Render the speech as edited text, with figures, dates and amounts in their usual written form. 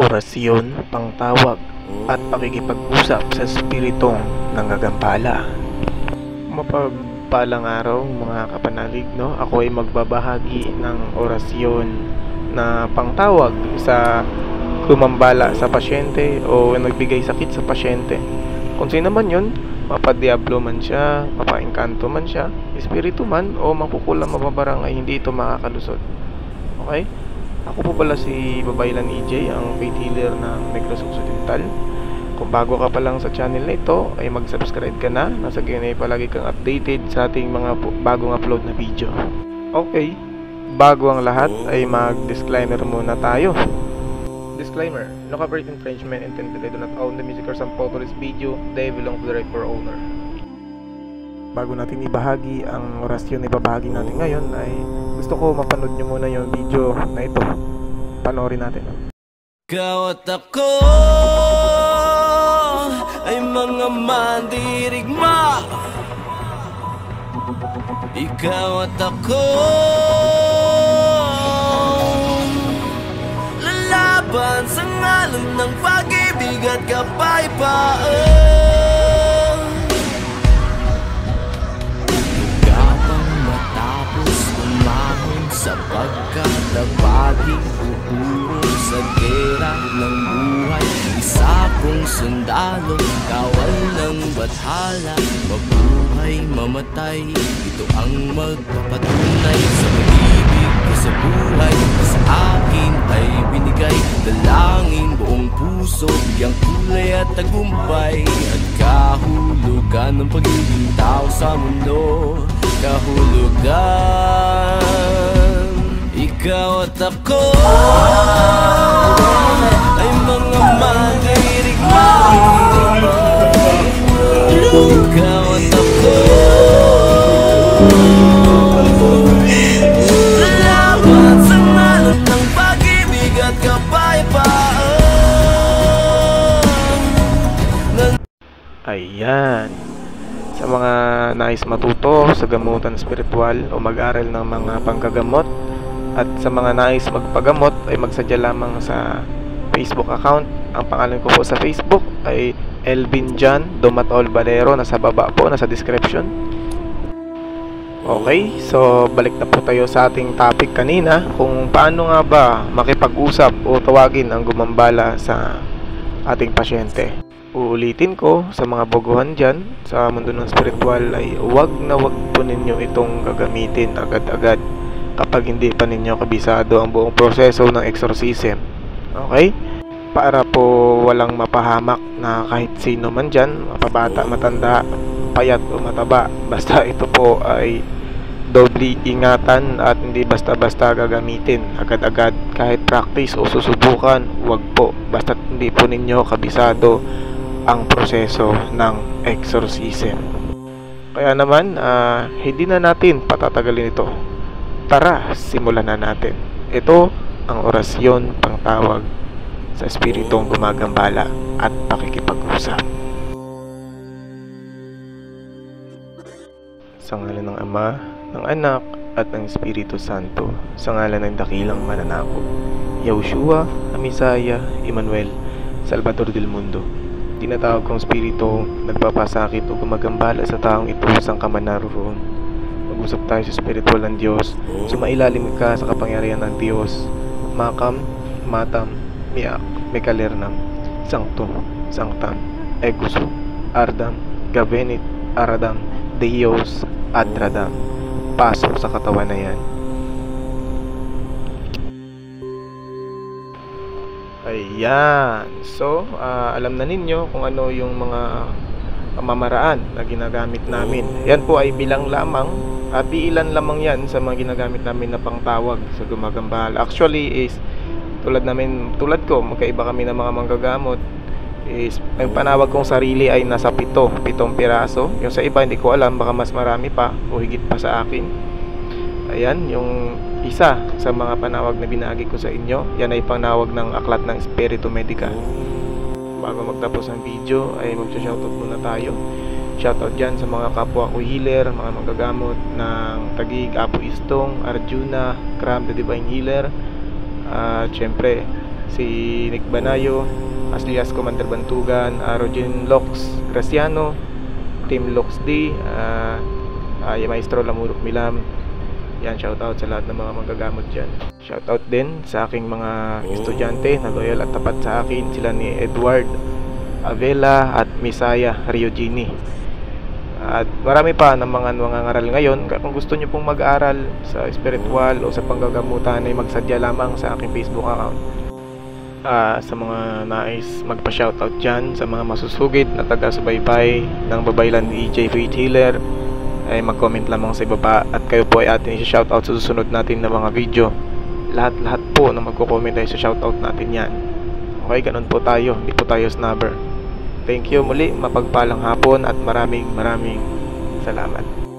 orasyon, pangtawag at pakikipag-usap sa espiritong nanggagambala. Mapagpalang araw mga kapanalig, no? Ako ay magbabahagi ng orasyon na pangtawag sa gumambala sa pasyente o nagbigay sakit sa pasyente. Kung sino man yun, mapadiablo man siya, mapaengkanto man siya, espiritu man o makukulang mababarang ay hindi ito makakalusot. Okay? Ako po pala si Babaylan EJ, ang faith healer ng Negros Occidental. Kung bago ka pa lang sa channel na ito, ay mag-subscribe ka na. Nasa ganyan ay palagi kang updated sa ating mga bagong upload na video. Okay, bago ang lahat ay mag-disclaimer muna tayo. Disclaimer: no copyright infringement intended. I do not own the music or some photo of this video. They belong to the rightful owner. Bago natin ibahagi ang orasyon na ibabahagi natin ngayon, ay gusto ko mapanood nyo muna yung video na ito. Panoorin natin. Ikaw at ako ay mga mandirigma. Ikaw at ako lalaban sa ngalan ng pag-ibig at kapayapaan. Gapang matapos umahon sapagkat ang baging uurong sa gera ng buhay. Isa kong sundalo, kawal ng bathala, mabuhay, mamatay. Ito ang magpapatunay sa pag-ibig ko sa buhay. Sa akin ay binigay dalangin buong puso, biyang kulay at tagumpay, at kahulugan ng pagiging tao sa mundo. Kahulugan. Ikaw at ako ay mga mandirigma. Ikaw at ako lalaban sa ngalan ng pag-ibig at kapayapaan. Ayan. Sa mga nais matuto sa gamutan spiritual o mag-aral ng mga panggagamot, at sa mga nais magpagamot ay magsadya lamang sa Facebook account. Ang pangalan ko po sa Facebook ay Elvin John Domatol Valero. Nasa baba po, nasa description. Okay, so balik na po tayo sa ating topic kanina, kung paano nga ba makipag-usap o tawagin ang gumambala sa ating pasyente. Uulitin ko sa mga bogohan dyan sa mundo ng spiritual ay wag na wag po ninyo itong gagamitin agad-agad kapag hindi pa ninyo kabisado ang buong proseso ng exorcism. Okay? Para po walang mapahamak na kahit sino man dyan, mapabata, matanda, payat o mataba. Basta ito po ay doble ingatan at hindi basta-basta gagamitin agad-agad. Kahit practice o susubukan, wag po. Basta hindi po ninyo kabisado ang proseso ng exorcism. Kaya naman, hindi na natin patatagalin ito. Tara, simulan na natin. Ito ang orasyon pangtawag sa espiritong gumagambala at pakikipag-usap. Sa ngalan ng Ama, ng Anak, at ng Espiritu Santo. Sa ngalan ng dakilang mananakop, Yahushua, Amisaya, Emmanuel, Salvador del Mundo. Tinatawag kong espiritu nagpapasakit o gumagambala sa taong ito saan ka man naroon. Mag-usap tayo sa spiritual ng Diyos. Sumailalim ka sa kapangyarihan ng Diyos. Makam, matam, miak, mekalernam, sanctum, sanctam, eguso, ardam, gavenit, aradam, Deos, adradam. Pasok sa katawan na yan. Ayan. So, alam na ninyo kung ano yung mga pamamaraan na ginagamit namin. Yan po ay bilang lamang at ilan lamang yan sa mga ginagamit namin na pangtawag sa gumagambala. Actually is tulad ko, magkaiba kami ng mga manggagamot. Is ang panawag kong sarili ay nasa 7 piraso. Yung sa iba hindi ko alam, baka mas marami pa o higit pa sa akin. Ayan, yung isa sa mga panawag na binagi ko sa inyo, yan ay panawag ng aklat ng Espiritu Medical. Bago magtapos ang video ay mag-shoutout muna tayo. Shoutout dyan sa mga kapwa ko healer, mga manggagamot ng Taguig, Apo Istong, Arjuna, Kram the Divine Healer, syempre si Nick Banayo, Aslias Commander Bantugan, Arogin Lox Graciano, Team Lox D, Maestro Lamurok Milam. Yan, shoutout sa lahat ng mga magagamot dyan. Shoutout din sa aking mga estudyante na loyal at tapat sa akin. Sila ni Edward Avela at Misaya Riogini. At marami pa ng mga ngaral ngayon. Kung gusto nyo pong mag-aral sa spiritual o sa panggagamutan ay magsadya lamang sa aking Facebook account. Sa mga nais magpa-shoutout dyan, sa mga masusugid na taga-subaybay ng Babaylan ni EJ Faith Healer, ay mag-comment lamang sa ibaba at kayo po ay atin i-shoutout sa susunod natin na mga video. Lahat po na magko-comment ay sa shoutout natin yan. Okay, ganun po tayo, hindi po tayo snubber. Thank you muli, mapagpalang hapon at maraming salamat.